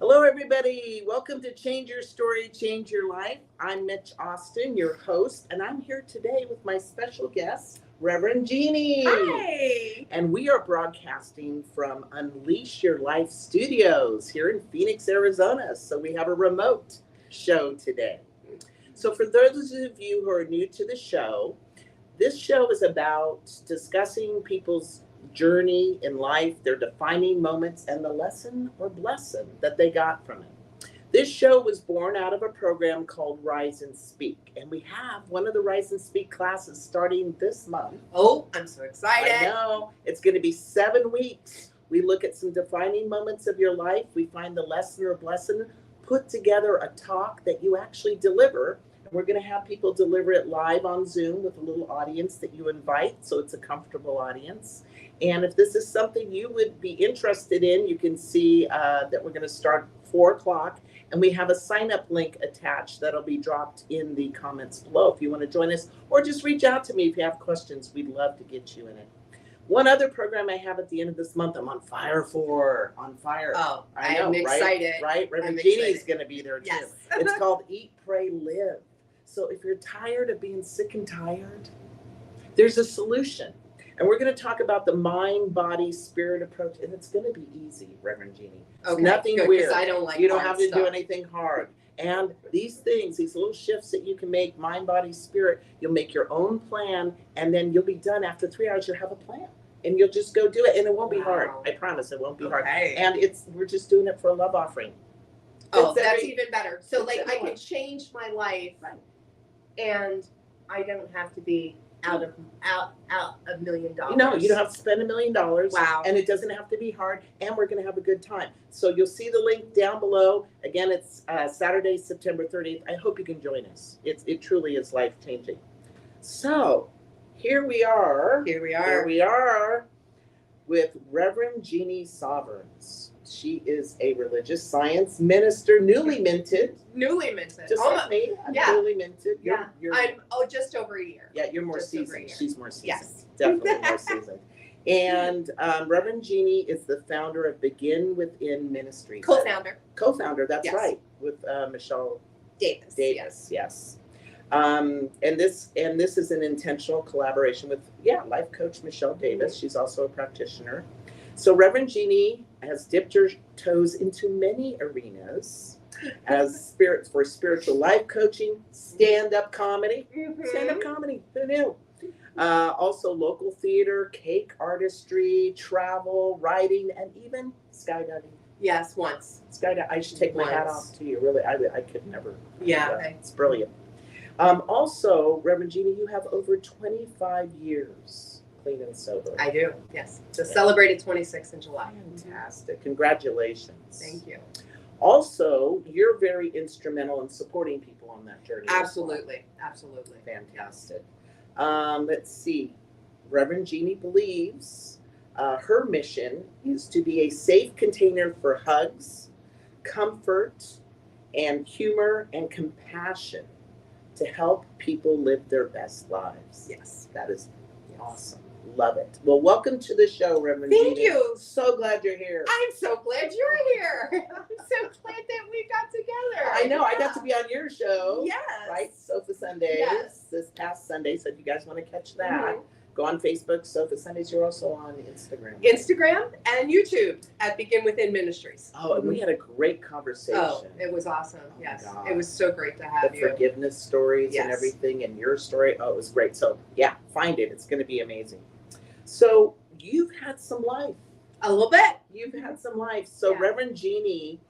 Hello, everybody. Welcome to Change Your Story, Change Your Life. I'm Mitch Austin, your host, and I'm here today with my special guest, Reverend Jeannie. Hi. And we are broadcasting from Unleash Your Life Studios here in Phoenix, Arizona. So we have a remote show today. So for those of you who are new to the show, this show is about discussing people's journey in life, their defining moments, and the lesson or blessing that they got from it. This show was born out of a program called Rise and Speak, and we have one of the Rise and Speak classes starting this month. Oh, I'm so excited. I know. It's going to be 7 weeks. We look at some defining moments of your life. We find the lesson or blessing, put together a talk that you actually deliver. And we're going to have people deliver it live on Zoom with a little audience that you invite, so it's a comfortable audience. And if this is something you would be interested in, you can see that we're going to start 4 o'clock. And we have a sign-up link attached that'll be dropped in the comments below if you want to join us. Or just reach out to me if you have questions. We'd love to get you in it. One other program I have at the end of this month, I'm on fire for. On fire. Oh, I know, I'm excited. Right? Reverend Jeannie's going to be there too. Yes. It's called Eat, Pray, Live. So if you're tired of being sick and tired, there's a solution. And we're going to talk about the mind, body, spirit approach. And it's going to be easy, Reverend Jeannie. Okay, Nothing good, weird. I don't like You don't hard have to stuff. do anything hard. And these things, these little shifts that you can make, mind, body, spirit, you'll make your own plan. And then you'll be done after 3 hours. You'll have a plan. And you'll just go do it. And it won't be hard. I promise it won't be hard. And we're just doing it for a love offering. Oh, that's even better. So like I everyone. could change my life and I don't have to be out of $1 million. No, you don't have to spend $1 million. Wow. And it doesn't have to be hard. And we're going to have a good time. So you'll see the link down below. Again, it's Saturday, September 30th. I hope you can join us. It truly is life-changing. So here we are. Here we are. Here we are with Reverend Jennie Soverns. She is a religious science minister, newly minted. Just like me. I'm newly minted. I'm just over a year. Yeah, you're more Just seasoned. She's more seasoned. Yes. Definitely more seasoned. And Reverend Jeannie is the founder of Begin Within Ministries. Co-founder, that's Yes. right, with Michelle Davis. Yes. And this is an intentional collaboration with life coach Michelle Davis. She's also a practitioner. So Reverend Jeannie has dipped her toes into many arenas as for spiritual life coaching, stand-up comedy. Mm-hmm. Stand-up comedy, who knew? Also local theater, cake artistry, travel, writing, and even skydiving. Yes, once. Skydiving, I should take my hat off to you. Really, I could never. Yeah. It's brilliant. Also, Reverend Jeannie, you have over 25 years clean and sober. I do, yes. Just celebrated 26 in July. Fantastic. Congratulations. Thank you. Also, you're very instrumental in supporting people on that journey. Absolutely. Fantastic. Let's see. Reverend Jeannie believes her mission is to be a safe container for hugs, comfort, and humor and compassion to help people live their best lives. Yes. That is awesome. Love it. Well, welcome to the show, Reverend Jeannie. Thank you. So glad you're here. I'm so glad you're here. I'm so glad that we got together. I know. I got to be on your show. Yes. Right? Sofa Sundays. Yes. This past Sunday. So if you guys want to catch that, Go on Facebook, Sofa Sundays. You're also on Instagram. Instagram and YouTube at Begin Within Ministries. Oh, and we had a great conversation. Oh, it was awesome. Oh yes. my God. It was so great to have The you. forgiveness stories and Yes. everything, and your story. Oh, it was great. So yeah, find it. It's going to be amazing. So you've had some life. A little bit. You've had some life. So Yeah. Reverend Jeannie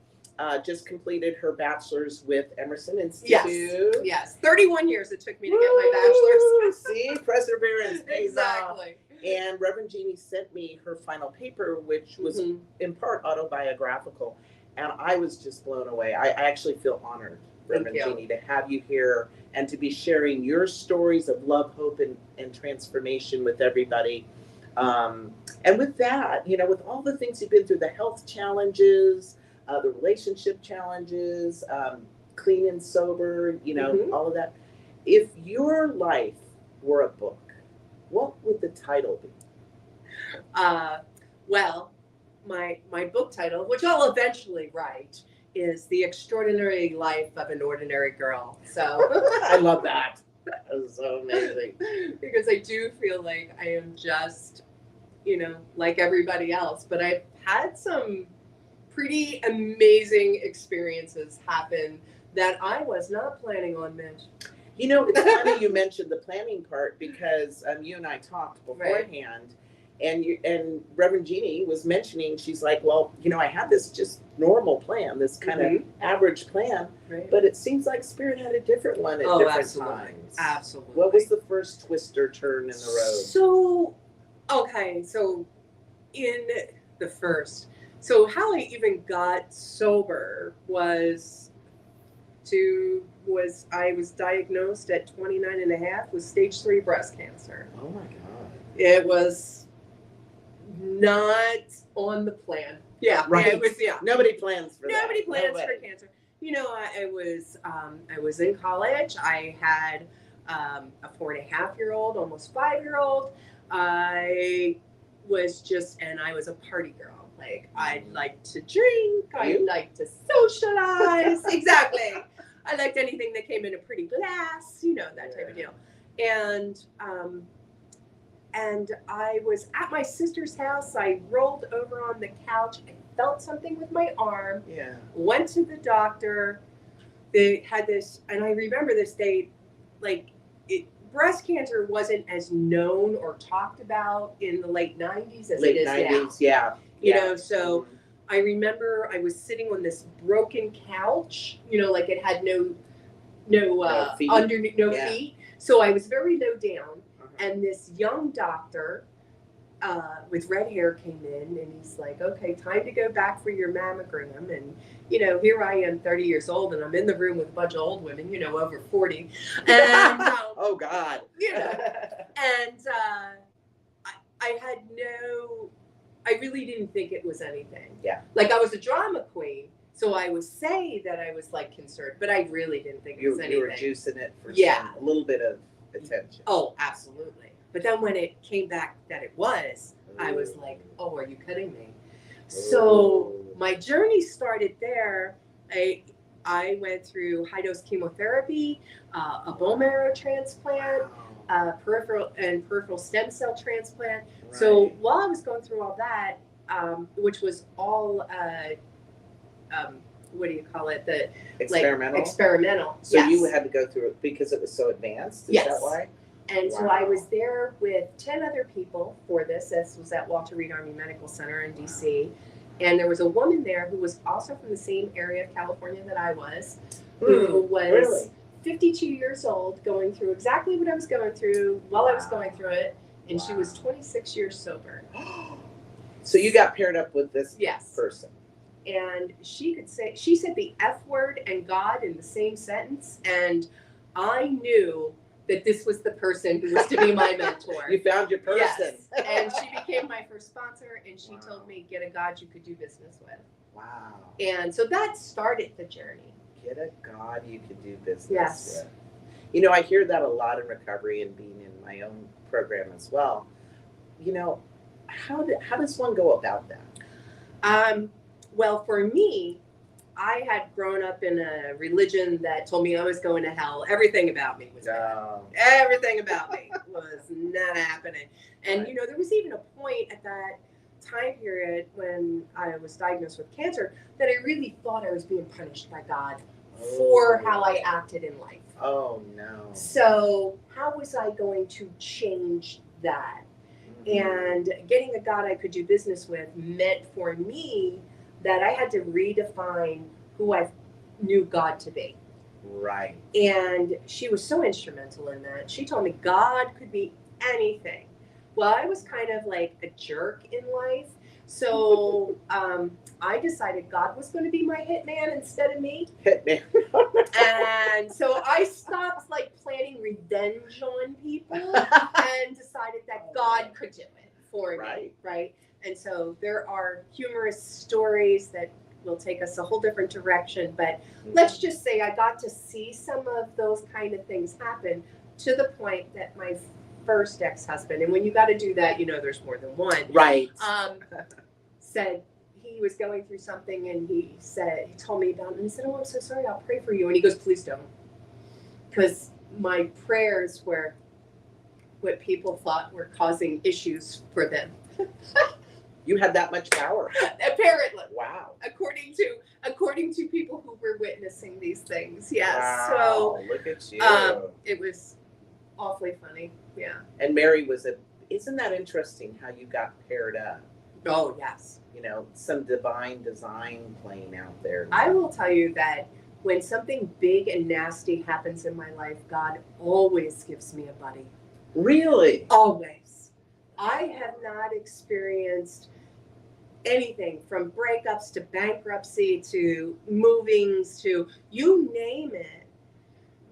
just completed her bachelor's with Emerson Institute. Yes. 31 years it took me to get my bachelor's. See, perseverance pays off. Exactly. And Reverend Jeannie sent me her final paper, which was Mhm. in part autobiographical. And I was just blown away. I actually feel honored, Reverend you. Jeannie, to have you here and to be sharing your stories of love, hope, and transformation with everybody. And with that, you know, with all the things you've been through, the health challenges, the relationship challenges, clean and sober, you know, Mhm. all of that. If your life were a book, what would the title be? Well, my book title, which I'll eventually write, is The Extraordinary Life of an Ordinary Girl. So I love that. That is so amazing. because I do feel like I am just, you know, like everybody else, but I've had some pretty amazing experiences happen that I was not planning on, Mitch. You know, it's funny you mentioned the planning part because you and I talked beforehand, and Reverend Jeannie was mentioning, she's like, well, you know, I had this just normal plan, this kind of average plan, Right. but it seems like Spirit had a different one at different absolutely. times. Absolutely. What was the first twist or turn in the road? So, okay, so in the first, so how I even got sober was I was diagnosed at 29 and a half with stage 3 breast cancer. Oh my God. It was not on the plan. Yeah, Right. It was, Nobody plans for that. Nobody plans Nobody. for cancer. You know, I was in college. I had a 4.5-year-old, almost 5-year-old. I was a party girl. Like, I liked to drink. I liked to socialize. Exactly. I liked anything that came in a pretty glass, you know, that type of deal. And I was at my sister's house. I rolled over on the couch. I felt something with my arm. Yeah. Went to the doctor. They had this, and I remember this day, breast cancer wasn't as known or talked about in the late 90s as it is now. 90s, yeah. You know, so I remember I was sitting on this broken couch, you know, like it had no feet. Feet. So I was very low down. And this young doctor with red hair came in, and he's like, okay, time to go back for your mammogram. And, you know, here I am, 30 years old, and I'm in the room with a bunch of old women, you know, over 40. And, oh, God. You know, and I really didn't think it was anything. Yeah. Like, I was a drama queen, so I would say that I was, like, concerned, but I really didn't think it was anything. You were juicing it for a little bit of attention. Oh, absolutely. But then when it came back that it was, I was like, oh, are you kidding me? So my journey started there. I went through high-dose chemotherapy, a bone marrow transplant, peripheral stem cell transplant. Right. So while I was going through all that, which was all, what do you call it? The experimental. Experimental. So you had to go through it because it was so advanced. Is that why? And so I was there with 10 other people for this. This was at Walter Reed Army Medical Center in DC. And there was a woman there who was also from the same area of California that I was, who was 52 years old, going through exactly what I was going through while I was going through it. And she was 26 years sober. So you got paired up with this person. And she said the F word and God in the same sentence. And I knew that this was the person who was to be my mentor. You found your person. Yes. And she became my first sponsor, and she told me, get a God you could do business with. Wow. And so that started the journey. Get a God you could do business with. You know, I hear that a lot in recovery and being in my own program as well. You know, how does one go about that? Well, for me, I had grown up in a religion that told me I was going to hell. Everything about me was bad. Everything about me was not happening. And, you know, there was even a point at that time period when I was diagnosed with cancer that I really thought I was being punished by God for how I acted in life. Oh, no. So how was I going to change that? And getting a God I could do business with meant for me that I had to redefine who I knew God to be. Right. And she was so instrumental in that. She told me God could be anything. Well, I was kind of like a jerk in life. So I decided God was going to be my hitman instead of me. Hitman. And so I stopped like planning revenge on people and decided that God could do it for me. Right. And so there are humorous stories that will take us a whole different direction. But let's just say I got to see some of those kind of things happen to the point that my first ex-husband, and when you got to do that, you know, there's more than one. Right. Said he was going through something, and he told me about it, and he said, "Oh, I'm so sorry. I'll pray for you." And he goes, "Please don't," because my prayers were what people thought were causing issues for them. You had that much power. Apparently. Wow. According to people who were witnessing these things. Yes. Wow. So look at you. It was awfully funny. Yeah. And Mary isn't that interesting how you got paired up? Oh, yes. You know, some divine design playing out there. I will tell you that when something big and nasty happens in my life, God always gives me a buddy. Really? Always. I have not experienced anything from breakups to bankruptcy to movings to you name it.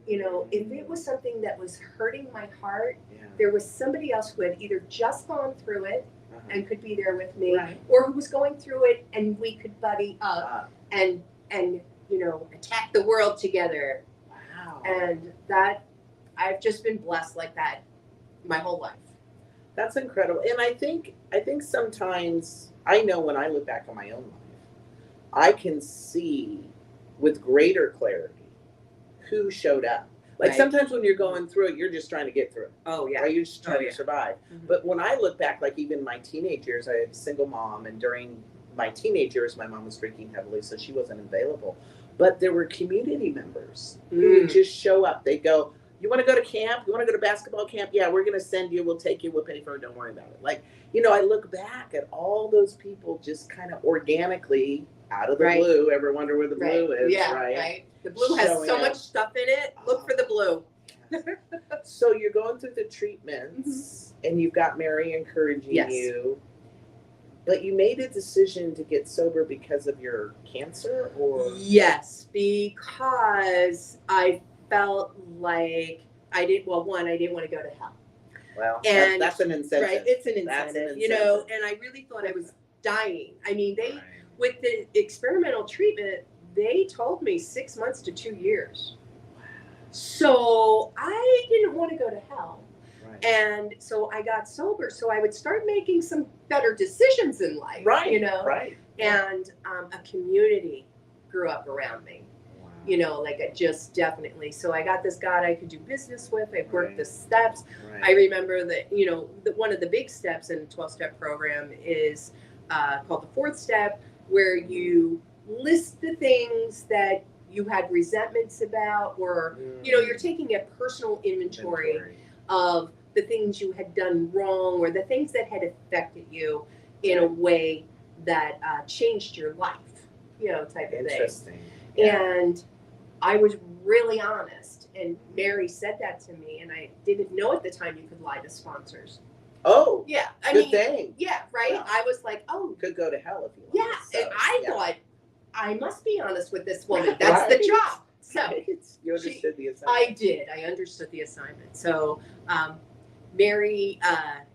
You know, if it was something that was hurting my heart, there was somebody else who had either just gone through it and could be there with me, or who was going through it and we could buddy up and you know, attack the world together. Wow. And that I've just been blessed like that my whole life. That's incredible. And I think sometimes, I know when I look back on my own life, I can see with greater clarity who showed up. Like sometimes when you're going through it, you're just trying to get through it. Oh, yeah. Right? You're just trying to survive. But when I look back, like even my teenage years, I was a single mom, and during my teenage years, my mom was drinking heavily, so she wasn't available. But there were community members who would just show up. They'd go, "You want to go to camp? You want to go to basketball camp? Yeah, we're going to send you. We'll take you. We'll pay for it. Don't worry about it." Like, you know, I look back at all those people just kind of organically out of the blue. Ever wonder where the blue is? Yeah, right. The blue has so much stuff in it. Look for the blue. So you're going through the treatments, and you've got Mary encouraging you. But you made a decision to get sober because of your cancer, or? Yes, because I felt like I didn't want to go to hell. Well, and that's an incentive. Right, it's an incentive, you know, and I really thought I was dying. I mean, with the experimental treatment, they told me 6 months to 2 years. So I didn't want to go to hell. And so I got sober, so I would start making some better decisions in life, you know? And a community grew up around me, you know, like I just definitely. So I got this God I could do business with. I worked the steps. I remember that, you know, one of the big steps in the 12-step program is called the 4th step, where you list the things that you had resentments about, or, you know, you're taking a personal inventory of the things you had done wrong, or the things that had affected you in a way that changed your life, you know, type of thing. And I was really honest, and Mary said that to me, and I didn't know at the time you could lie to sponsors. Oh, yeah, good thing. Yeah, right. Yeah. I was like, oh, could go to hell if you want. Yeah, and I thought I must be honest with this woman. That's the job. So you understood the assignment. I did. I understood the assignment. So Mary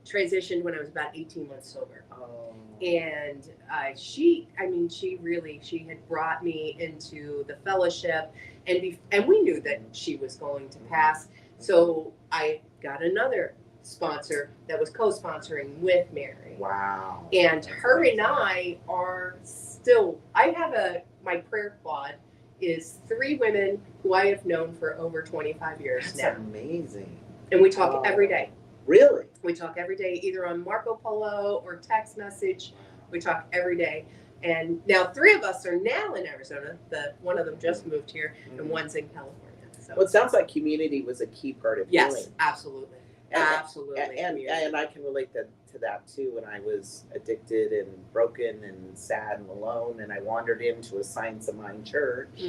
transitioned when I was about 18 months sober. Oh. And she had brought me into the fellowship, and we knew that she was going to pass. So I got another sponsor that was co-sponsoring with Mary. Wow. And her and I are still, I have a my prayer quad is 3 women who I have known for over 25 years That's now. amazing. And we talk every day. Really? We talk every day, either on Marco Polo or text message. We talk every day. And now 3 of us are now in Arizona. One of them just moved here, and one's in California. So Well, it sounds like community was a key part of healing. yes, absolutely. And, Absolutely. and I can relate to that too. When I was addicted and broken and sad and alone, and I wandered into a Science of Mind church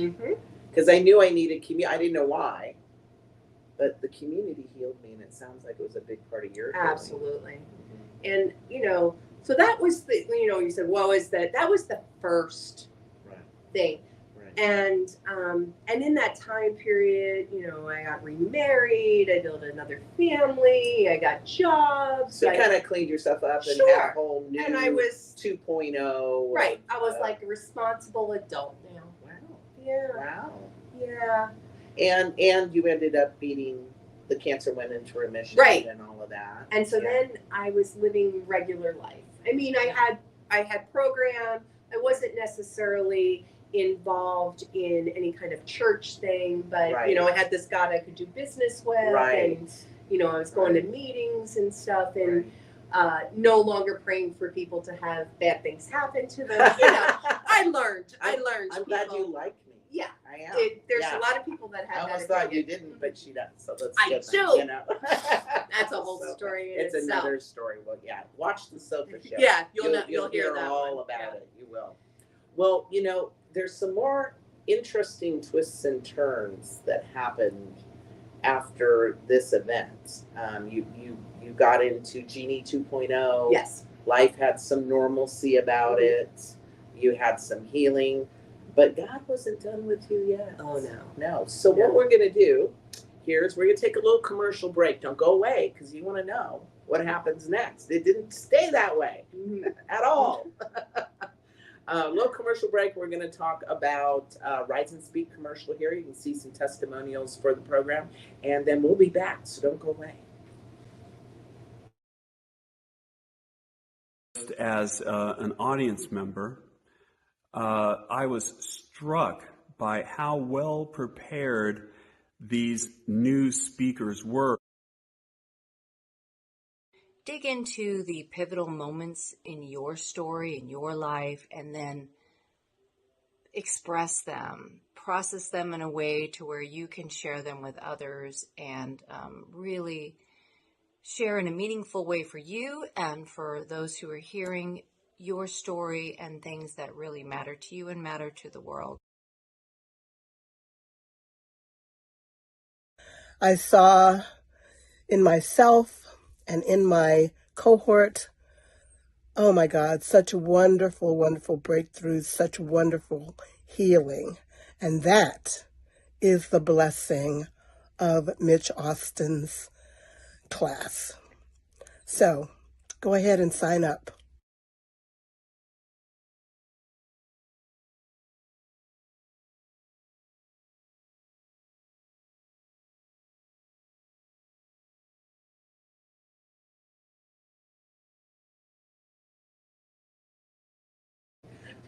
because I knew I needed community. I didn't know why, but the community healed me, and it sounds like it was a big part of your healing. Absolutely. And so that was you said, well, that was the first thing. And in that time period, I got remarried, I built another family, I got jobs. So you kind of cleaned yourself up and had a whole new and I was 2.0. Right. I was like a responsible adult now. Wow. Yeah. Wow. Yeah. And you ended up beating the cancer, went into remission, right, and all of that. And so then I was living regular life. I mean, I had program. I wasn't necessarily involved in any kind of church thing, but I had this God I could do business with, and I was going to meetings and stuff, and no longer praying for people to have bad things happen to them. I learned. I'm glad you like me. Yeah, I am. There's a lot of people that have. I almost thought you didn't, but she does. So let's I get do. That, That's a whole story. It's itself. Another story. Well, watch the Sofa show. Yeah, you'll hear that all one. about it. You will. Well, there's some more interesting twists and turns that happened after this event. You got into Jeannie 2.0. Yes. Life had some normalcy about it. You had some healing, but God wasn't done with you yet. Oh, no. No. So what we're going to do here is we're going to take a little commercial break. Don't go away because you want to know what happens next. It didn't stay that way at all. Little commercial break. We're going to talk about Rise and Speak commercial here. You can see some testimonials for the program, and then we'll be back. So don't go away. As an audience member, I was struck by how well prepared these new speakers were. Dig into the pivotal moments in your story, in your life, and then express them, process them in a way to where you can share them with others and really share in a meaningful way for you and for those who are hearing your story and things that really matter to you and matter to the world. I saw in myself and in my cohort, oh my God, such wonderful, wonderful breakthroughs, such wonderful healing. And that is the blessing of Mitch Austin's class. So go ahead and sign up.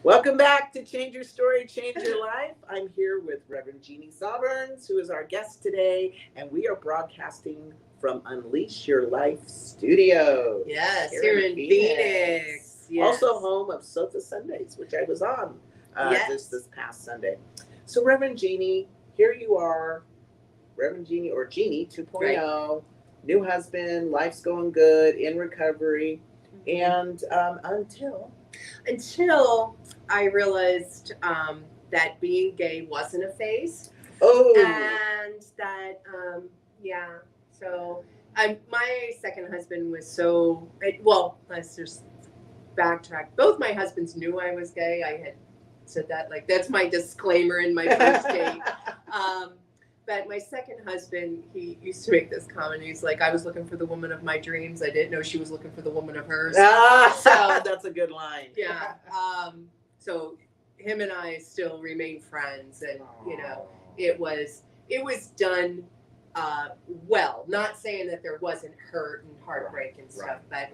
Welcome back to Change Your Story, Change Your Life. I'm here with Reverend Jennie Soverns, who is our guest today, and we are broadcasting from Unleash Your Life Studios. Yes, here in Phoenix. Yes. Also home of Sofa Sundays, which I was on this past Sunday. So Reverend Jennie, here you are, Reverend Jennie, or Jeannie 2.0, new husband, life's going good, in recovery, and until I realized that being gay wasn't a phase. Oh. And that, so my second husband was let's just backtrack. Both my husbands knew I was gay. I had said that, that's my disclaimer in my first date. But my second husband, he used to make this comment. He's like, I was looking for the woman of my dreams. I didn't know she was looking for the woman of hers. So that's a good line. Yeah. So him and I still remain friends, and it was well. Not saying that there wasn't hurt and heartbreak and stuff, but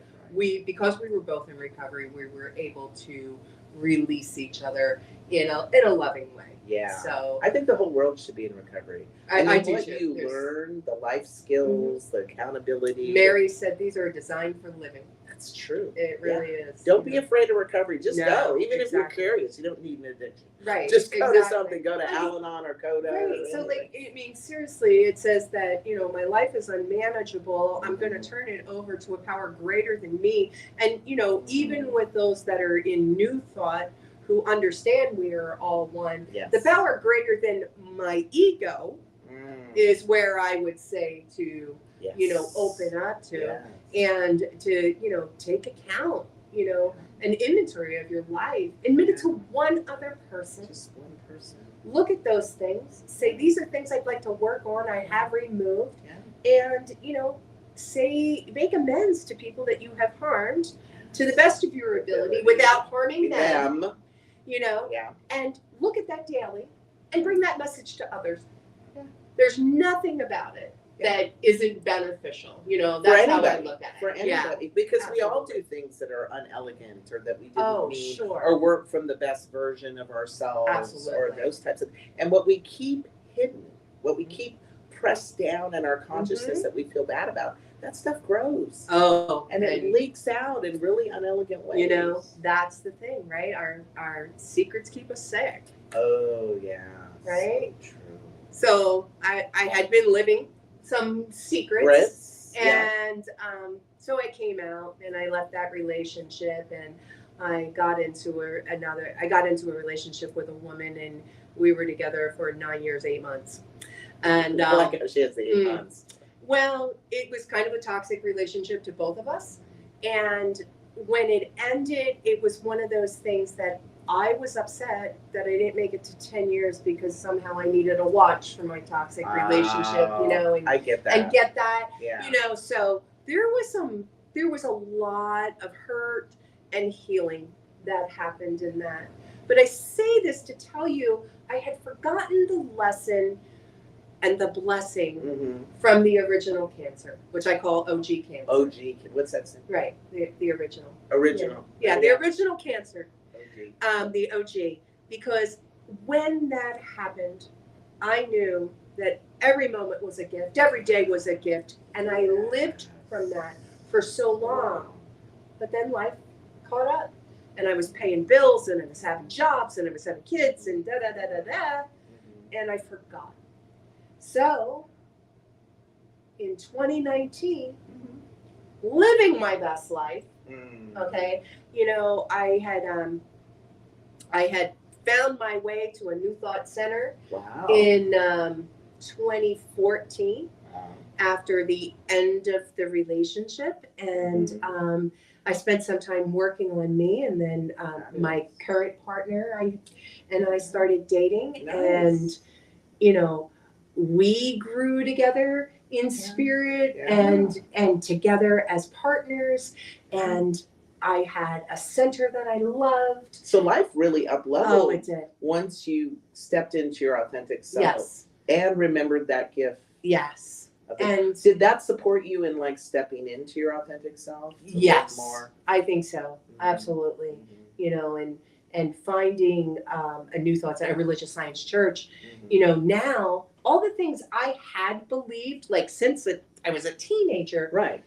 because we were both in recovery, we were able to release each other in a loving way. Yeah. So I think the whole world should be in recovery. I do what too. you learn, the life skills, the accountability. Mary said these are designed for living. That's true. It really is. Don't be afraid of recovery. Just go. Even if you're exactly. curious, you don't need an addiction. Right. Just go to exactly. something. Go to Al-Anon or Coda. Right. Or So, anything. I mean, seriously, it says that, my life is unmanageable. I'm going to turn it over to a power greater than me. And, even with those that are in new thought who understand we are all one, Yes. the power greater than my ego is where I would say to, open up to and to, take account, an inventory of your life. Admit it to one other person. Just one person. Look at those things. Say, these are things I'd like to work on. I have removed. And, make amends to people that you have harmed to the best of your ability without harming them. And look at that daily and bring that message to others. There's nothing about it that isn't beneficial. That's how I look at it. For anybody. Because we all do things that are unelegant or that we didn't mean or work from the best version of ourselves or those types of, and what we keep hidden, what we keep pressed down in our consciousness that we feel bad about, that stuff grows. And it leaks out in really unelegant ways. That's the thing, right? Our secrets keep us sick. Oh yeah. Right? So true. So I had been living some secrets. And so I came out and I left that relationship and I got into a relationship with a woman and we were together for 9 years, 8 months. And she has 8 months. Well, it was kind of a toxic relationship to both of us. And when it ended, it was one of those things that I was upset that I didn't make it to 10 years because somehow I needed a watch for my toxic relationship, and I get that. And get that, Yeah. so there was a lot of hurt and healing that happened in that. But I say this to tell you, I had forgotten the lesson and the blessing from the original cancer, which I call OG cancer. OG, what's that? Right, the original. Original. Yeah, the original cancer. OG. The OG. Because when that happened, I knew that every moment was a gift, every day was a gift, and I lived from that for so long. But then life caught up, and I was paying bills, and I was having jobs, and I was having kids, and and I forgot. So, in 2019, living my best life, okay, I had found my way to a New Thought Center in 2014 after the end of the relationship, and I spent some time working on me, and then my current partner, I started dating, and we grew together in spirit and together as partners, and I had a center that I loved. So life really up-leveled. Oh, it did. Once you stepped into your authentic self. Yes. And remembered that gift. Yes. And did that support you in like stepping into your authentic self? Yes. More? I think so. Absolutely. And finding a New Thoughts, a religious science church, now all the things I had believed, like since I was a teenager, right?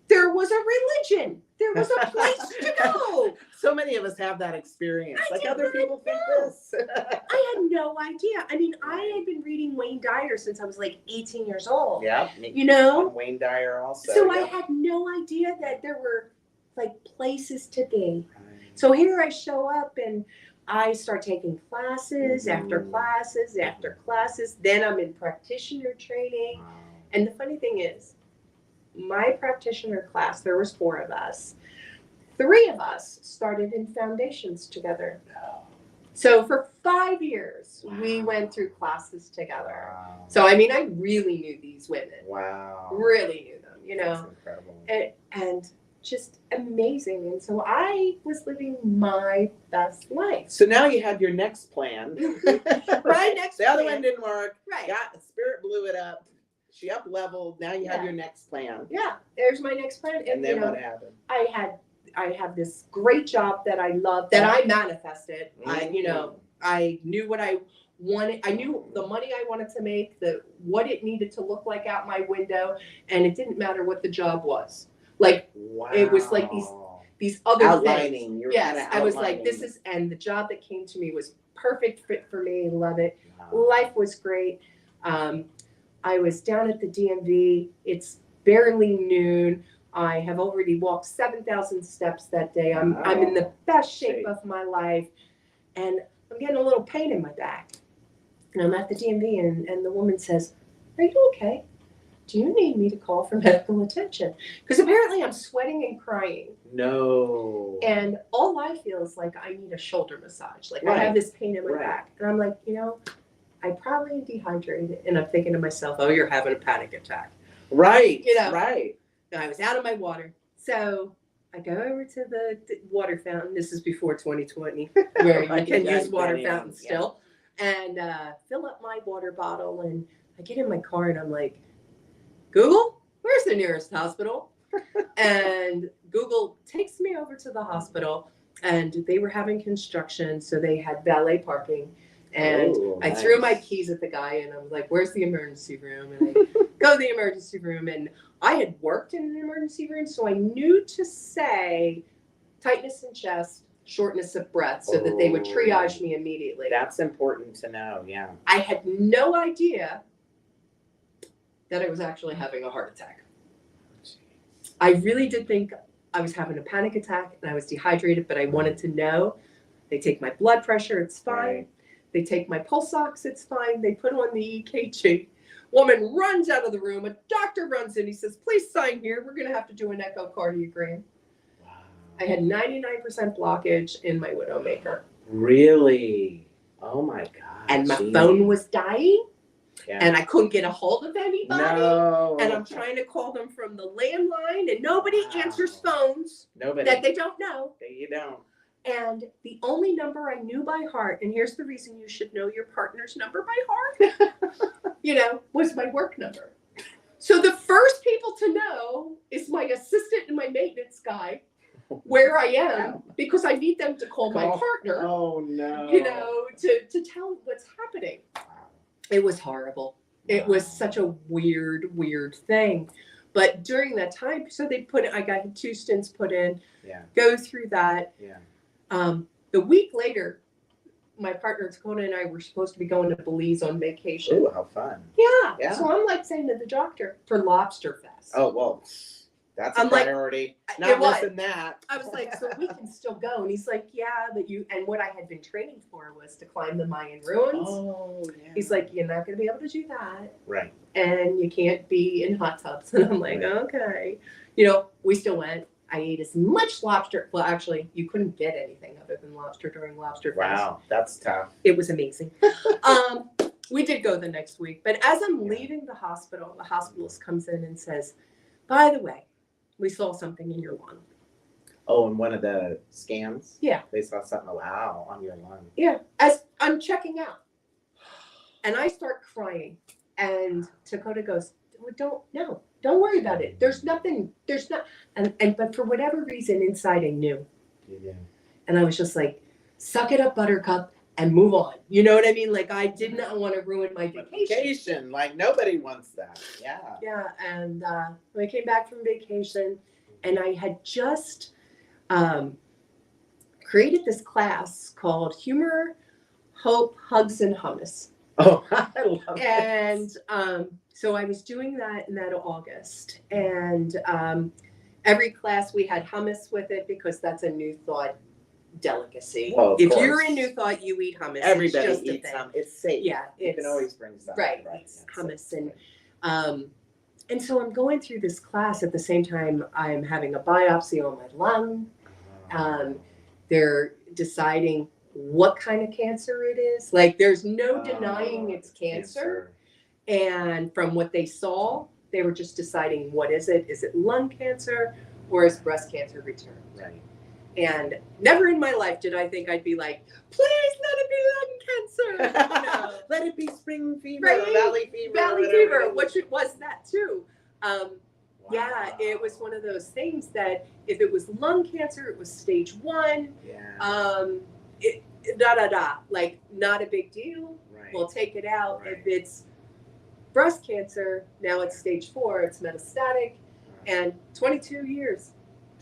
There was a religion. There was a place to go. So many of us have that experience. Other people think this. I had no idea. I mean, I had been reading Wayne Dyer since I was like 18 years old. Yeah. Wayne Dyer also. So I had no idea that there were like places to be. So here I show up and I start taking classes after classes after classes. Then I'm in practitioner training. And the funny thing is, my practitioner class, there was 4 of us. 3 of us started in foundations together. So for 5 years, we went through classes together. So, I mean, I really knew these women. Wow. Really knew them, That's incredible. And just amazing. And so I was living my best life. So now you had your next plan. Right, next The other plan. one didn't work. Right. Spirit blew it up. She up leveled. Now you have Yeah. your next plan. Yeah, there's my next plan. And then you know, what happened? I have this great job that I love, that I manifested. I knew what I wanted. I knew the money I wanted to make, what it needed to look like out my window, and it didn't matter what the job was. Like, Wow. it was like these other outlining. things. You were Yes, kinda I was like, outlining. and the job that came to me was perfect fit for me. Love it. Wow. Life was great. I was down at the DMV. It's barely noon. I have already walked 7,000 steps that day. I'm in the best shape of my life, and I'm getting a little pain in my back. And I'm at the DMV, and the woman says, "Are you okay? Do you need me to call for medical attention?" Because apparently I'm sweating and crying. No. And all I feel is like I need a shoulder massage. Like I Right. have this pain in my Right. back. And I'm like, I probably am dehydrated. And I'm thinking to myself, oh, you're having a panic attack. Right. You know. Right. And I was out of my water. So I go over to the water fountain. This is before 2020, where you Right. can Yeah, use water yeah, fountains still. And fill up my water bottle. And I get in my car and I'm like, Google, where's the nearest hospital? And Google takes me over to the hospital, and they were having construction, so they had valet parking. And Ooh, I nice. threw my keys at the guy, and I'm like, where's the emergency room? And I go to the emergency room, and I had worked in an emergency room, so I knew to say tightness in chest, shortness of breath, so that they would triage me immediately. That's important to know, yeah. I had no idea that I was actually having a heart attack. I really did think I was having a panic attack and I was dehydrated, but I wanted to know. They take my blood pressure, it's fine. Right. They take my pulse ox, it's fine. They put on the EKG. Woman runs out of the room. A doctor runs in. He says, please sign here. We're going to have to do an echocardiogram. Wow. I had 99% blockage in my widowmaker. Really? Oh my God. And my Jeannie. phone was dying. Yeah. And I couldn't get a hold of anybody. No. And I'm trying to call them from the landline, and nobody answers phones Nobody. that they don't know. You don't. And the only number I knew by heart, and here's the reason you should know your partner's number by heart, was my work number. So the first people to know is my assistant and my maintenance guy, where I am, because I need them to call my partner, Oh no. to tell what's happening. It was horrible. It was such a weird thing. But during that time, so I got 2 stents put in, go through that. Yeah. The week later, my partner Dakota and I were supposed to be going to Belize on vacation. Ooh, how fun. Yeah. So I'm like saying to the doctor for Lobster Fest. Oh, well, that's a I'm like, priority. it Not was. missing that. I was like, so we can still go. And he's like, yeah, and what I had been training for was to climb the Mayan ruins. Oh, yeah. He's like, you're not going to be able to do that. Right. And you can't be in hot tubs. And I'm like, okay. We still went. I ate as much lobster. Well, actually, you couldn't get anything other than lobster during Lobster Fest. Wow, that's tough. It was amazing. We did go the next week. But as I'm leaving the hospitalist comes in and says, by the way, we saw something in your lung. Oh, in one of the scans? Yeah. They saw something, wow, on your lung. Yeah. As I'm checking out. And I start crying. And Dakota goes, don't worry about it. There's nothing, but for whatever reason inside I knew. Yeah. And I was just like, suck it up, Buttercup, and move on. You know what I mean? Like, I did not want to ruin my vacation. Like, nobody wants that. Yeah. Yeah. And I came back from vacation, and I had just created this class called Humor, Hope, Hugs, and Hummus. Oh, I love And so I was doing that in that August. And every class we had hummus with it because that's a New Thought delicacy. Well, if course. you're in New Thought, you eat hummus. Everybody it's just eats a thing. some. It's safe. Yeah. You can always bring some. Right. It's hummus. And so I'm going through this class at the same time I'm having a biopsy on my lung. They're deciding what kind of cancer it is. Like, there's no denying it's cancer. And from what they saw, they were just deciding, what is it? Is it lung cancer or is breast cancer returned? Right. And never in my life did I think I'd be like, please let it be lung cancer. You know? Let it be spring fever, Right? or valley fever. Valley or whatever fever, it is. which it was that too. Yeah, Wow. it was one of those things that if it was lung cancer, it was stage 1. Yeah. Like not a big deal. Right. We'll take it out. Right. If it's breast cancer, now it's stage 4, it's metastatic, and 22 years.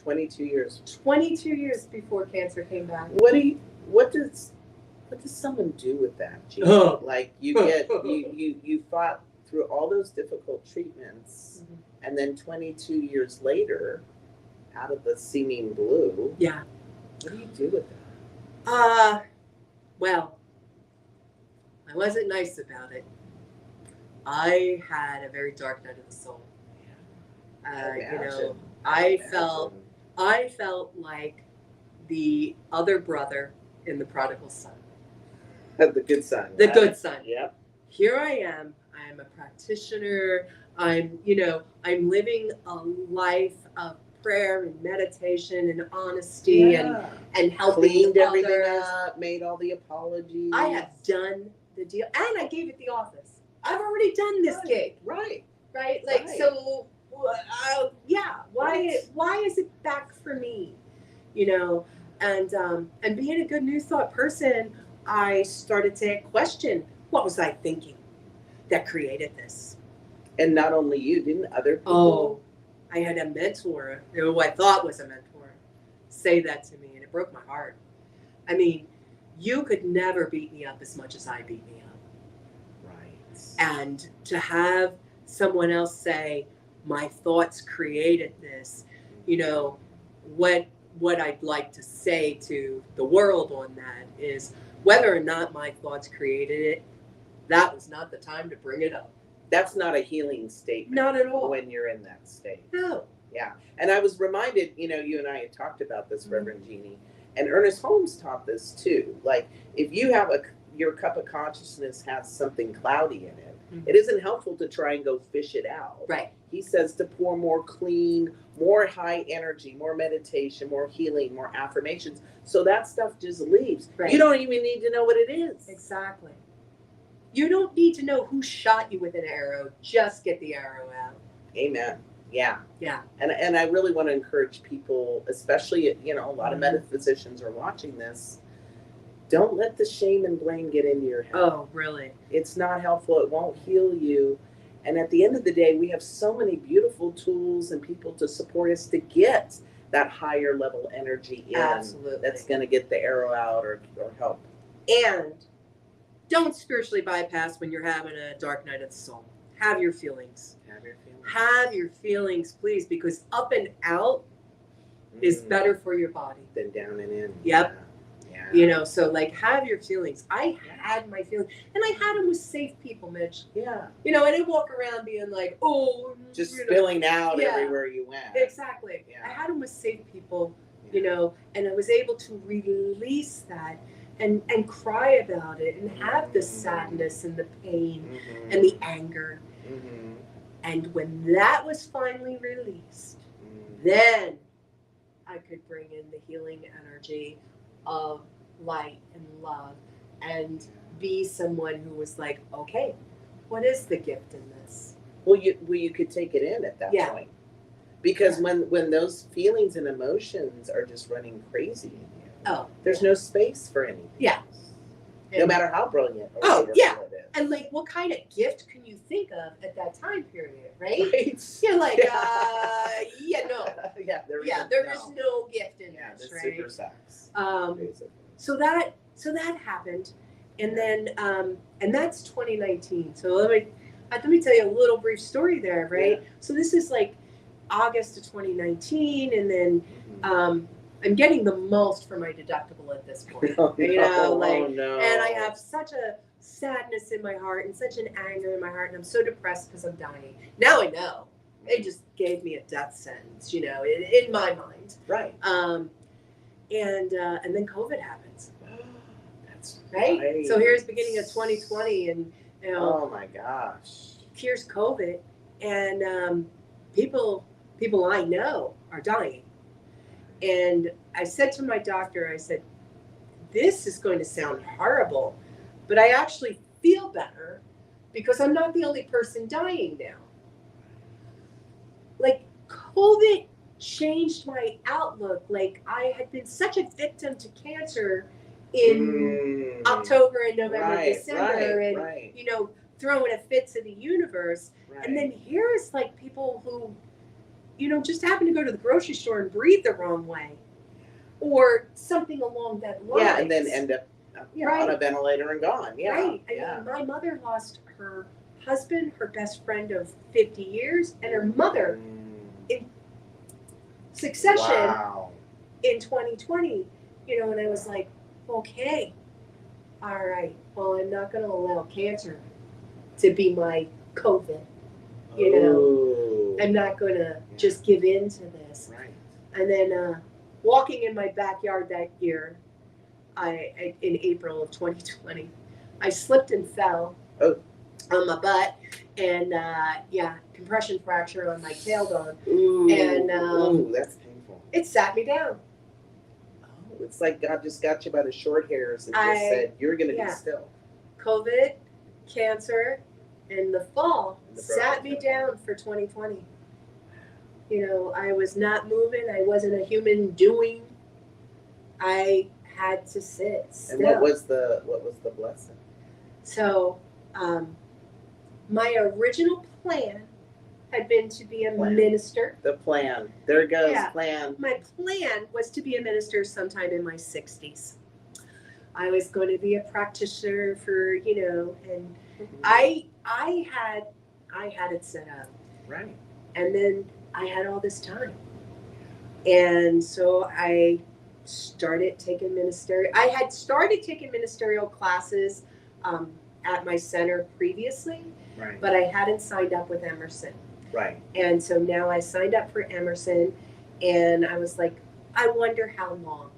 22 years. 22 years before cancer came back. What does someone do with that, Jeannie? Oh. Like you fought through all those difficult treatments, Mhm. and then 22 years later, out of the seeming blue, Yeah. what do you do with that? Well, I wasn't nice about it. I had a very dark night of the soul. I felt like the other brother in the prodigal son. The good son. The right? good son. Yep. Here I am a practitioner. I'm living a life of prayer and meditation and honesty and helping Cleaned everything others. up, made all the apologies. I have done the deal, and I gave it the office. I've already done this gig, Right. right? Right. So, yeah. Why is it back for me? And being a good New Thought person, I started to question, what was I thinking that created this? And not only you, didn't other people? Oh, I had a mentor, who I thought was a mentor, say that to me, and it broke my heart. I mean, you could never beat me up as much as I beat me up. Right. And to have someone else say, my thoughts created this, what I'd like to say to the world on that is, whether or not my thoughts created it, that was not the time to bring it up. That's not a healing statement. Not at all. When you're in that state. No. Yeah. And I was reminded, you and I had talked about this, Reverend Jeannie, and Ernest Holmes taught this too. Like, if you have your cup of consciousness has something cloudy in it, it isn't helpful to try and go fish it out. Right. He says to pour more clean, more high energy, more meditation, more healing, more affirmations. So that stuff just leaves. Right. You don't even need to know what it is. Exactly. You don't need to know who shot you with an arrow. Just get the arrow out. Amen. Yeah. Yeah. And I really want to encourage people, especially, a lot of metaphysicians are watching this. Don't let the shame and blame get into your head. Oh, really? It's not helpful. It won't heal you. And at the end of the day, we have so many beautiful tools and people to support us to get that higher level energy in. Absolutely. That's going to get the arrow out or help. And don't spiritually bypass when you're having a dark night of the soul. Have your feelings. Have your feelings, please, because up and out is better for your body than down and in. Yep. Yeah. So have your feelings. I had my feelings, and I had them with safe people, Mitch. Yeah. I didn't walk around being like, just spilling out everywhere you went. Exactly. Yeah. I had them with safe people, and I was able to release that and cry about it and have the sadness and the pain and the anger. Mm-hmm. And when that was finally released, then I could bring in the healing energy of light and love and be someone who was like, okay, what is the gift in this? Well, you could take it in at that point. Because when those feelings and emotions are just running crazy in you, there's no space for anything. Yeah. No matter how brilliant or wonderful it is. And like, what kind of gift can you think of at that time period, right? Right. You're like, no. There is no gift in this, this right? super sucks. So that happened, and then and that's 2019. So let me tell you a little brief story there, right? Yeah. So this is like August of 2019, and then I'm getting the most for my deductible at this point. And I have such a sadness in my heart and such an anger in my heart, and I'm so depressed because I'm dying. Now I know. They just gave me a death sentence, in my mind. Right. And then COVID happens. That's right. So here's beginning of 2020, and oh my gosh. Here's COVID, and people I know are dying. And I said to my doctor, I said, this is going to sound horrible, but I actually feel better because I'm not the only person dying now. Like, COVID changed my outlook. Like, I had been such a victim to cancer in October and November, December, and you know, throwing a fit to the universe. And then here's like people who, you know, just happen to go to the grocery store and breathe the wrong way, or something along that line. Yeah, and then end up on a ventilator and gone. Yeah, right. I mean, my mother lost her husband, her best friend of 50 years, and her mother in succession in 2020. You know, and I was like, okay, all right. Well, I'm not going to allow cancer to be my COVID. You know, I'm not going to just give in to this. Right. And then walking in my backyard that year, in April of 2020, I slipped and fell on my butt, and compression fracture on my tailbone. And that's painful. It sat me down. Oh, it's like God just got you by the short hairs and just said, "You're going to be still." COVID, cancer, and the fall sat me down for 2020. You know, I was not moving. I wasn't a human doing. I had to sit still. And what was the blessing? So, my original plan had been to be a minister. The plan. There goes plan. My plan was to be a minister sometime in my 60s. I was going to be a practitioner for, you know, and I had it set up. Right. And then I had all this time. And so I started taking ministerial. I had started taking ministerial classes at my center previously, but I hadn't signed up with Emerson. Right. And so now I signed up for Emerson, and I was like, I wonder how long.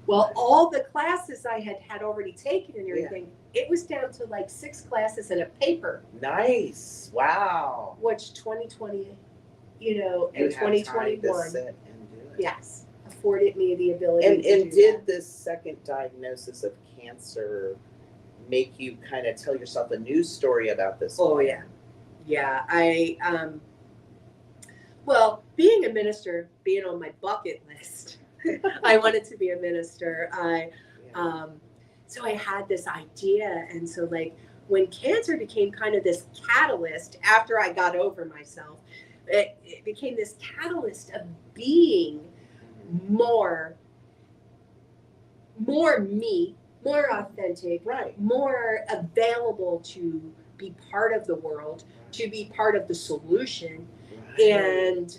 Well, all the classes I had already taken and everything, it was down to like 6 classes and a paper. Nice. Wow. Which 2020, you know, and 2021, yes, afforded me the ability to do And did that. this second diagnosis of cancer make you kind of tell yourself a new story about this? Oh, yeah. Yeah, well, being a minister, being on my bucket list, I wanted to be a minister. So I had this idea. And so like when cancer became kind of this catalyst after I got over myself, it became this catalyst of being more me, more authentic, more available to be part of the world, to be part of the solution. And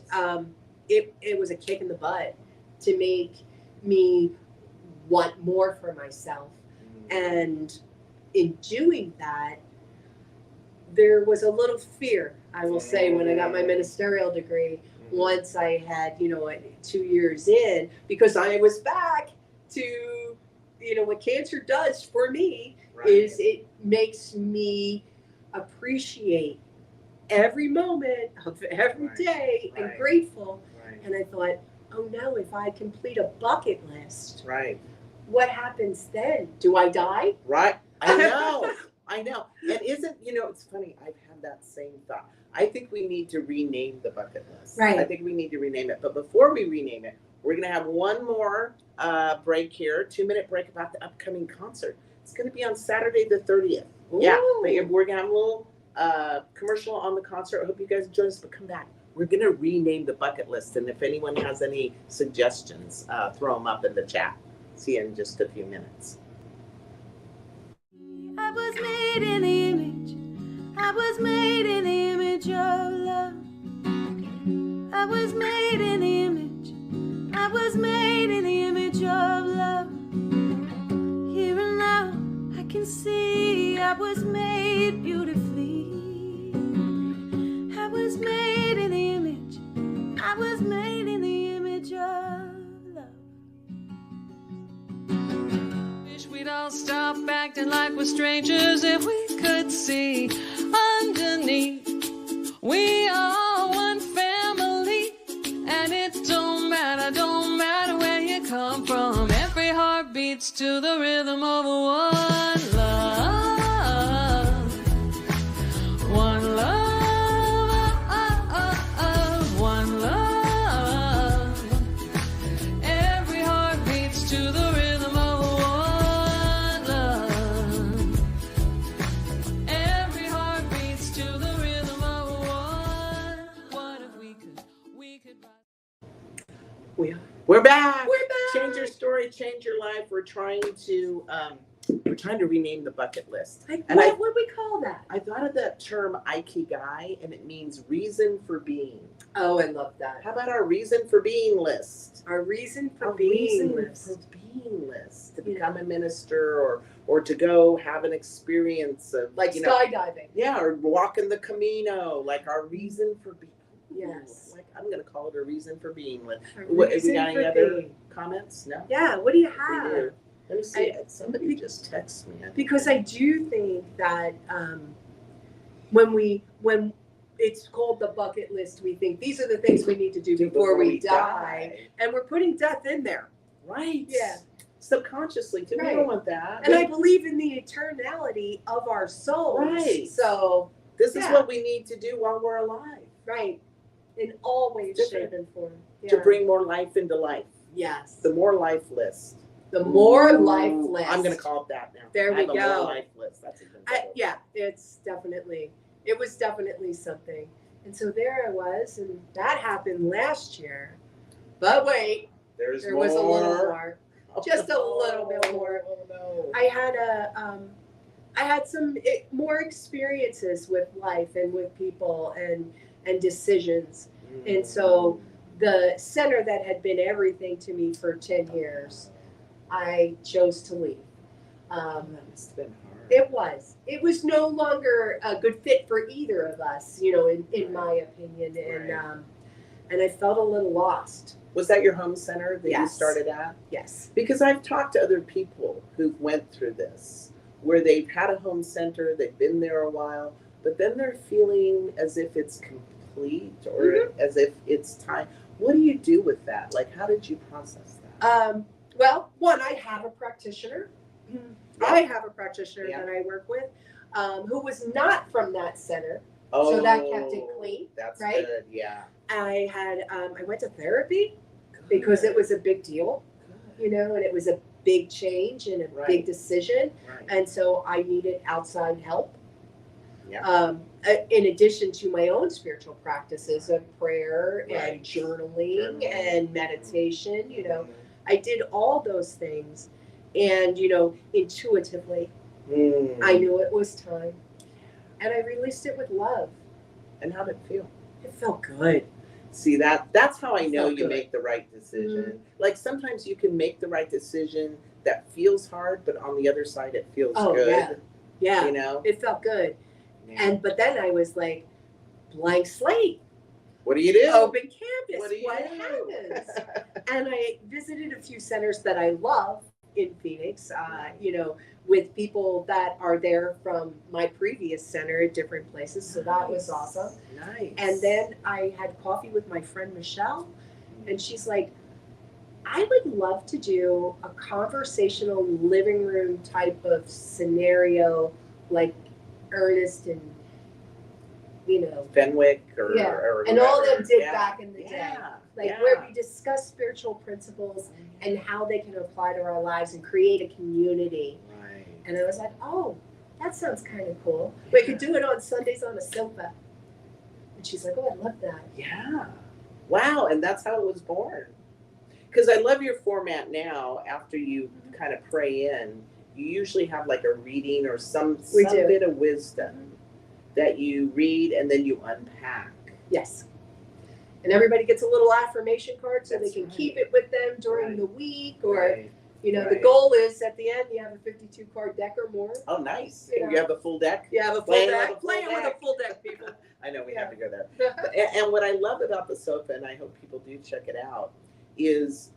it was a kick in the butt to make me want more for myself. And in doing that, there was a little fear, I will say, when I got my ministerial degree, once I had, 2 years in, because I was back to, what cancer does for me is it makes me appreciate every moment of every day and grateful. And I thought, oh no, if I complete a bucket list, what happens then? Do I die? Right. I know. I know. And isn't, it's funny, I've had that same thought. I think we need to rename the bucket list. Right. I think we need to rename it. But before we rename it, we're going to have one more break here, 2-minute break about the upcoming concert. It's going to be on Saturday the 30th. Ooh. Yeah. But we're going to have a little commercial on the concert. I hope you guys join us, but come back. We're going to rename the bucket list. And if anyone has any suggestions, throw them up in the chat. See you in just a few minutes. I was made in the image. I was made in the image of love. I was made in the image. I was made in the image of love. Here and now I can see I was made beautifully. I was made in the image. I was made in the image of love. Wish we'd all stop acting like we're strangers if we could see underneath. We are one family, and it don't matter where heart beats to the rhythm of one love. One love, one love. Every heart beats to the rhythm of one love. Every heart beats to the rhythm of one. What if we could We're back. We're back. Change your story, change your life. We're trying to rename the bucket list. Like, And what would we call that? I thought of that term ikigai, and it means reason for being. Oh, I love that. How about our reason for being list? Our reason for Our being reason list. for being list, to Yeah. become a minister or to go have an experience of Like skydiving. Yeah, or walking the Camino, like our reason for being. Yes. Like I'm gonna call it a reason for being list. Our What, have we reason got any for other being. comments? No. Yeah, what do you We have? do. Let me see. Somebody just texted me. Because I do think that when it's called the bucket list, we think these are the things we need to do before we die. And we're putting death in there. Right. Yeah. Subconsciously too. We Right. don't want that. And I believe in the eternality of our souls. Right. So, This is Yeah. what we need to do while we're alive. right. In all ways, Different. shape, and form. To Yeah. bring more life into life. Yes. The more life list. The more Ooh, life list. I'm going to call it that now. There we Have a go. more life list. That's even better. Yeah, it was definitely something. And so there I was, and that happened last year. But wait, there was a little more. Just a little bit more. Oh, no. I had some more experiences with life and with people and decisions. And so the center that had been everything to me for 10 years, I chose to leave. That must have been hard. It was no longer a good fit for either of us, in my opinion. And Right. and I felt a little lost. Was that your home center that you Yes. started at? Yes. Because I've talked to other people who've went through this, where they've had a home center, they've been there a while, but then they're feeling as if it's complete or as if it's time. What do you do with that? Like, how did you process that? Well, one, I have a practitioner. I have a practitioner that I work with, who was not from that center. So that kept it clean. That's right? good, yeah. I went to therapy because it was a big deal, and it was a big change and a big decision. Right. And so I needed outside help. Yeah. In addition to my own spiritual practices of prayer Right. and journaling and meditation, I did all those things. And, intuitively, I knew it was time. And I released it with love. And how did it feel? It felt good. See, that's how I know Felt you good. make the right decision. Like sometimes you can make the right decision that feels hard, but on the other side it feels good. Yeah. You know? It felt good. Yeah. But then I was like, blank slate, What do you do? open canvas. What do you do? happens? And I visited a few centers that I love in Phoenix, with people that are there from my previous center at different places. So that was awesome. Nice. And then I had coffee with my friend Michelle, and she's like, I would love to do a conversational living room type of scenario, like Ernest and, Fenwick or and all whoever. them did Yeah. back in the day. Yeah. Like Yeah. where we discuss spiritual principles and how they can apply to our lives and create a community. Right. And I was like, oh, that sounds kind of cool. We could do it on Sundays on a sofa. And she's like, oh, I love that. Yeah. Wow. And that's how it was born. Because I love your format now. After you kind of pray in, you usually have like a reading or some bit of wisdom that you read and then you unpack. Yes. And everybody gets a little affirmation card so That's they can right. keep it with them during Right. the week. Or, Right. the Right. goal is at the end you have a 52 card deck or more. Oh, nice. Yeah. You have a full deck? You have a full Playing with deck. a full Playing with deck. a full deck, people. I know we Yeah. have to go there. And what I love about the sofa, and I hope people do check it out, is,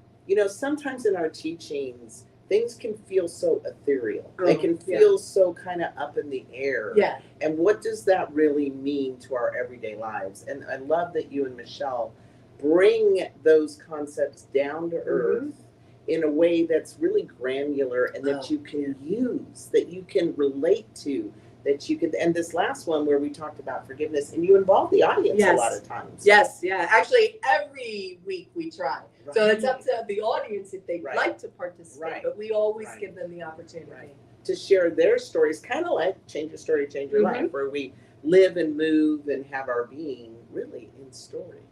sometimes in our teachings, things can feel so ethereal. They can feel so kind of up in the air. Yeah. And what does that really mean to our everyday lives? And I love that you and Michelle bring those concepts down to earth in a way that's really granular and that Oh, you can use, that you can relate to, that you can. And this last one where we talked about forgiveness, and you involve the audience a lot of times. Yes, yeah. Actually, every week we try. Right. So it's up to the audience if they'd Right. like to participate, Right. but we always Right. give them the opportunity. Right. To share their stories, kind of like Change Your Story, Change Your Life, where we live and move and have our being really in story.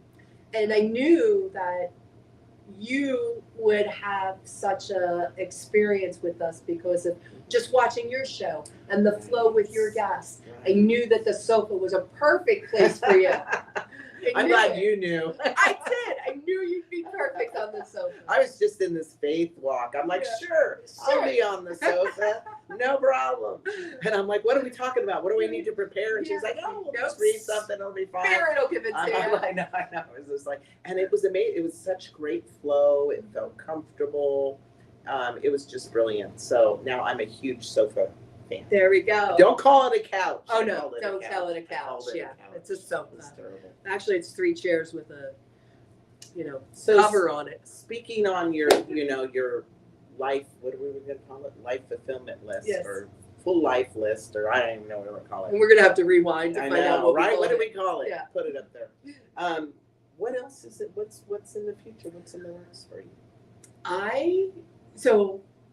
And I knew that you would have such a experience with us because of just watching your show and the flow with your guests. I knew that the sofa was a perfect place for you. I'm glad you knew. I did. I knew you'd be perfect on the sofa. I was just in this faith walk. I'm like, sure, I'll be on the sofa. No problem. And I'm like, what are we talking about? What do we need to prepare? And she's like, oh, we'll just read something. It'll be fine. Spirit will give it to you. I know. It was just like, and it was amazing. It was such great flow. It felt comfortable. It was just brilliant. So now I'm a huge sofa fan. There we go. Don't call it a couch. Oh no, don't tell it a couch. Yeah, it's a sofa. It's terrible. Actually, it's 3 chairs with a, So cover on it. Speaking on your, your life, what are we going to call it? Life fulfillment list, Yes. or full life list, or I don't even know what we're calling And it. we're gonna have to rewind to I find out know, what right? we What call do it. we call it? Yeah. Put it up there. What else is it? What's in the future? What's in the works for you? I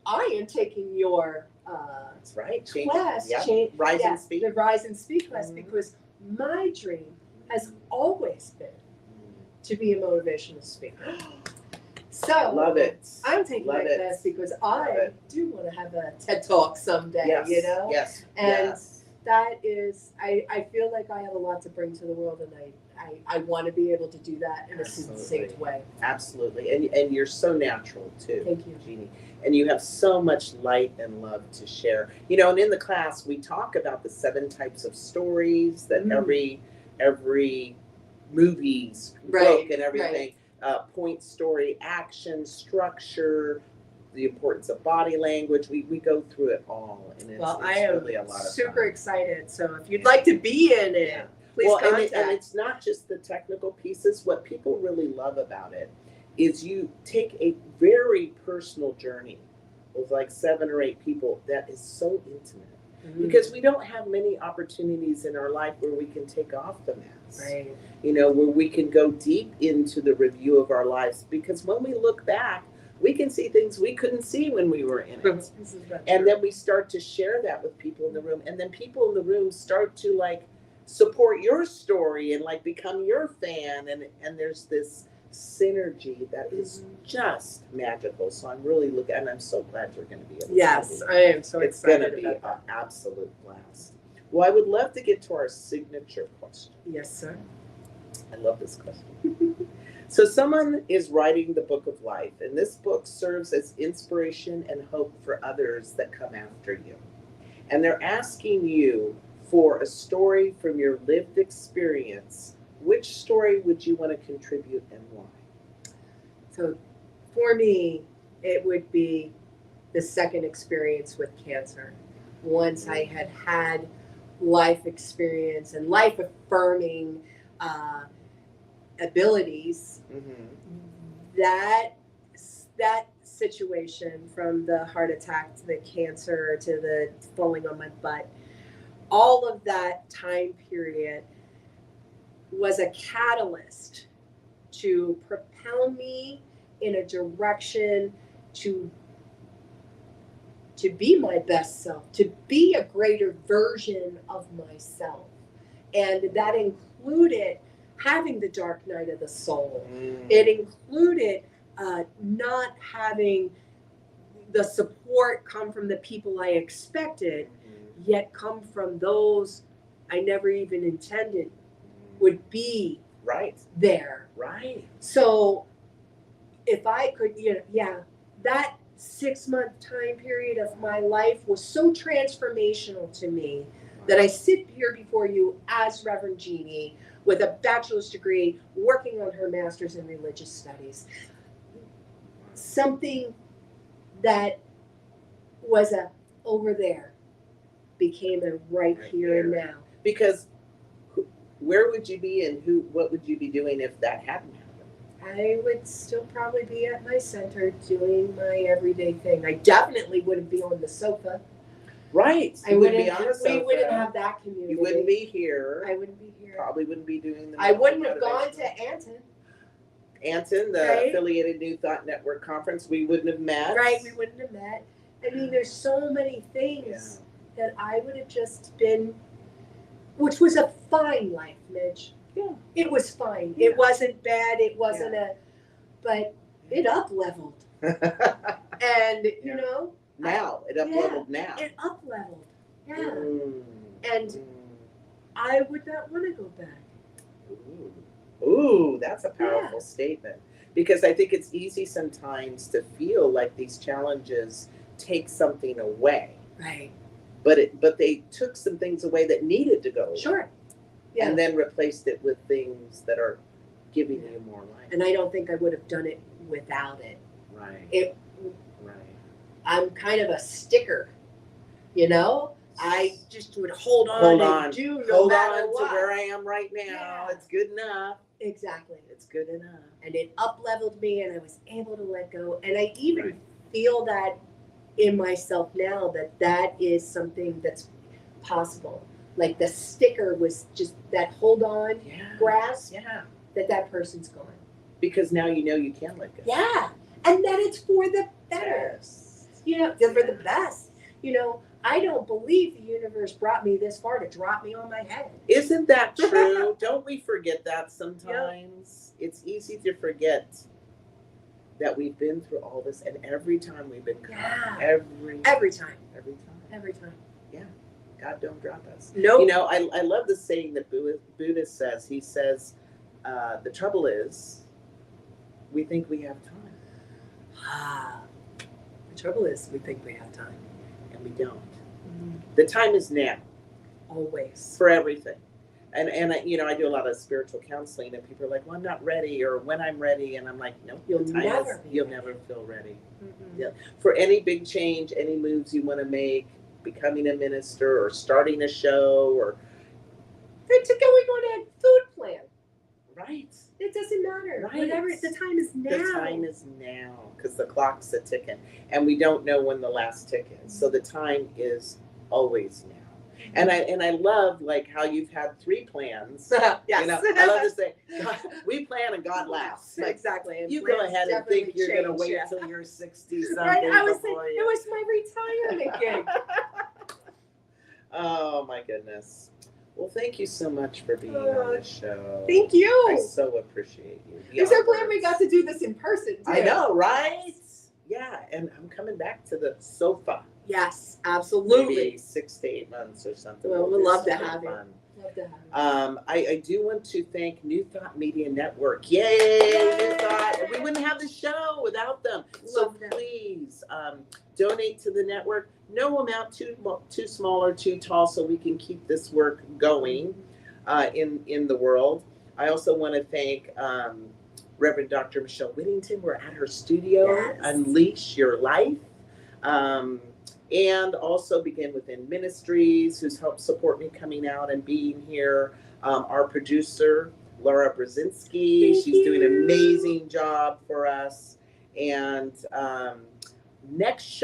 am taking your That's right. class, Rise and Speak. the Rise and Speak class, Mhm. because my dream has always been to be a motivational speaker. So Love it. I'm taking Love that it. class because Love I it. do want to have a TED Talk someday, Yes. Yes. And yes. that is, I feel like I have a lot to bring to the world, and I want to be able to do that in a succinct way. Absolutely. And you're so natural too. Thank you. Jeannie. And you have so much light and love to share. And in the class we talk about the 7 types of stories that every movie's book and everything. Point, story, action, structure, the importance of body language. We go through it all, and it's I am really a lot of super fun. excited. So if you'd like to be in it, please contact. And it's not just the technical pieces. What people really love about it is you take a very personal journey with like 7 or 8 people that is so intimate. Because we don't have many opportunities in our life where we can take off the mask. Right. Where we can go deep into the review of our lives. Because when we look back, we can see things we couldn't see when we were in it. And then we start to share that with people in the room. And then people in the room start to support your story and become your fan. And there's this synergy that is just magical. So I'm really looking, and I'm so glad you're going to be able to. Yes, I am so it's excited. It's going to be an absolute blast. Well, I would love to get to our signature question. Yes, sir. I love this question. So someone is writing the book of life, and this book serves as inspiration and hope for others that come after you. And they're asking you for a story from your lived experience. Which story would you want to contribute and why? So for me, it would be the second experience with cancer. Once I had life experience and life affirming abilities, that situation, from the heart attack to the cancer to the falling on my butt, all of that time period was a catalyst to propel me in a direction to be my best self, to be a greater version of myself. And that included having the dark night of the soul. It included not having the support come from the people I expected, yet come from those I never even intended would be there. Right. So if I could, that 6-month time period of my life was so transformational to me that I sit here before you as Reverend Jeannie with a bachelor's degree, working on her master's in religious studies. Something that was over there became a right here and now. Because where would you be and what would you be doing if that hadn't happened? I would still probably be at my center doing my everyday thing. I definitely wouldn't be on the sofa. Right. I You wouldn't wouldn't. be on the sofa. We wouldn't have that community. You wouldn't be here. I wouldn't be here. Probably wouldn't be doing the. I wouldn't have gone motivation. to Anton. Anton, the Right. affiliated New Thought Network conference. We wouldn't have met. Right, we wouldn't have met. I mean, there's so many things that I would have just been, which was a fine life, Mitch. Yeah. It was fine. Yeah. It wasn't bad. It wasn't but it up leveled. And, you know. Now, it up leveled now. It up leveled. Yeah. Mm. And Mm. I would not want to go back. Ooh, that's a powerful statement. Because I think it's easy sometimes to feel like these challenges take something away. Right. But they took some things away that needed to go away. Sure. Yeah. And then replaced it with things that are giving you more life. And I don't think I would have done it without it. Right. Right. I'm kind of a sticker, you know? I just would hold on and do no Hold matter on what. to where I am right now. Yeah. It's good enough. Exactly. It's good enough. And it up-leveled me and I was able to let go. And I even feel that in myself now that is something that's possible. Like the sticker was just that hold on, grasp, that person's gone. Because now you know you can let go. Yeah. And that it's for the better. Yes. You know, for the best. You know, I don't believe the universe brought me this far to drop me on my head. Isn't that true? Don't we forget that sometimes? Yep. It's easy to forget that we've been through all this, and every time we've been caught. Every time. Yeah. God don't drop us. Nope. You know, I love the saying that Buddha says. He says, the trouble is, we think we have time. The trouble is, we think we have time. And we don't. Mm-hmm. The time is now. Always. For everything. And I do a lot of spiritual counseling, and people are like, well, I'm not ready, or when I'm ready. And I'm like, no, you'll never feel ready. Mm-hmm. Yeah. For any big change, any moves you want to make, becoming a minister or starting a show or to going on a food plan. Right. It doesn't matter. Right. Whatever. The time is now. The time is now because the clock's a ticking, and we don't know when the last tick is. So the time is always now. And I love like how you've had 3 plans. Yes. You know, I love to say, God, we plan and God laughs. Like, exactly. And you go ahead and think you're going to wait till you're 60 something. Right. I was thinking it was my retirement gig. Oh my goodness. Well, thank you so much for being on this show. Thank you. I so appreciate you. I'm so glad we got to do this in person, too. I know, right? Yeah, and I'm coming back to the sofa. Yes, absolutely. Maybe 6 to 8 months or something. Well, we'd love to have you. Love to have you. I do want to thank New Thought Media Network. Yay! New Thought. We wouldn't have the show without them. So please donate to the network. No amount too small or too tall, so we can keep this work going in the world. I also want to thank Reverend Dr. Michelle Whittington. We're at her studio. Unleash Your Life. And also Begin Within Ministries, who's helped support me coming out and being here. Our producer, Laura Brzezinski, she's doing an amazing job for us. And next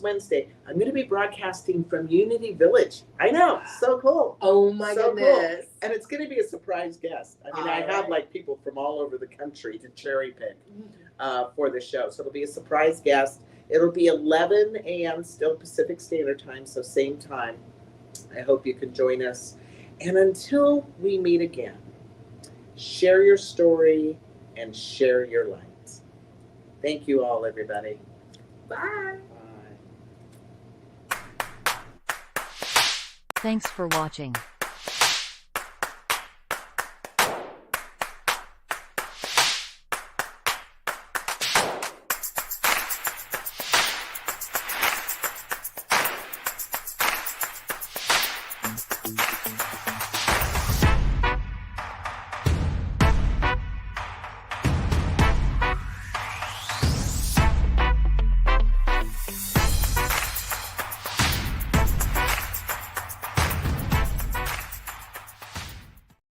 Wednesday, I'm going to be broadcasting from Unity Village. I know, so cool. Oh my goodness. Cool. And it's going to be a surprise guest. I mean, I have like people from all over the country to cherry pick for the show. So it'll be a surprise guest. It'll be 11 a.m. still Pacific Standard Time, so same time. I hope you can join us. And until we meet again, share your story and share your light. Thank you all, everybody. Bye. Bye. Thanks for watching.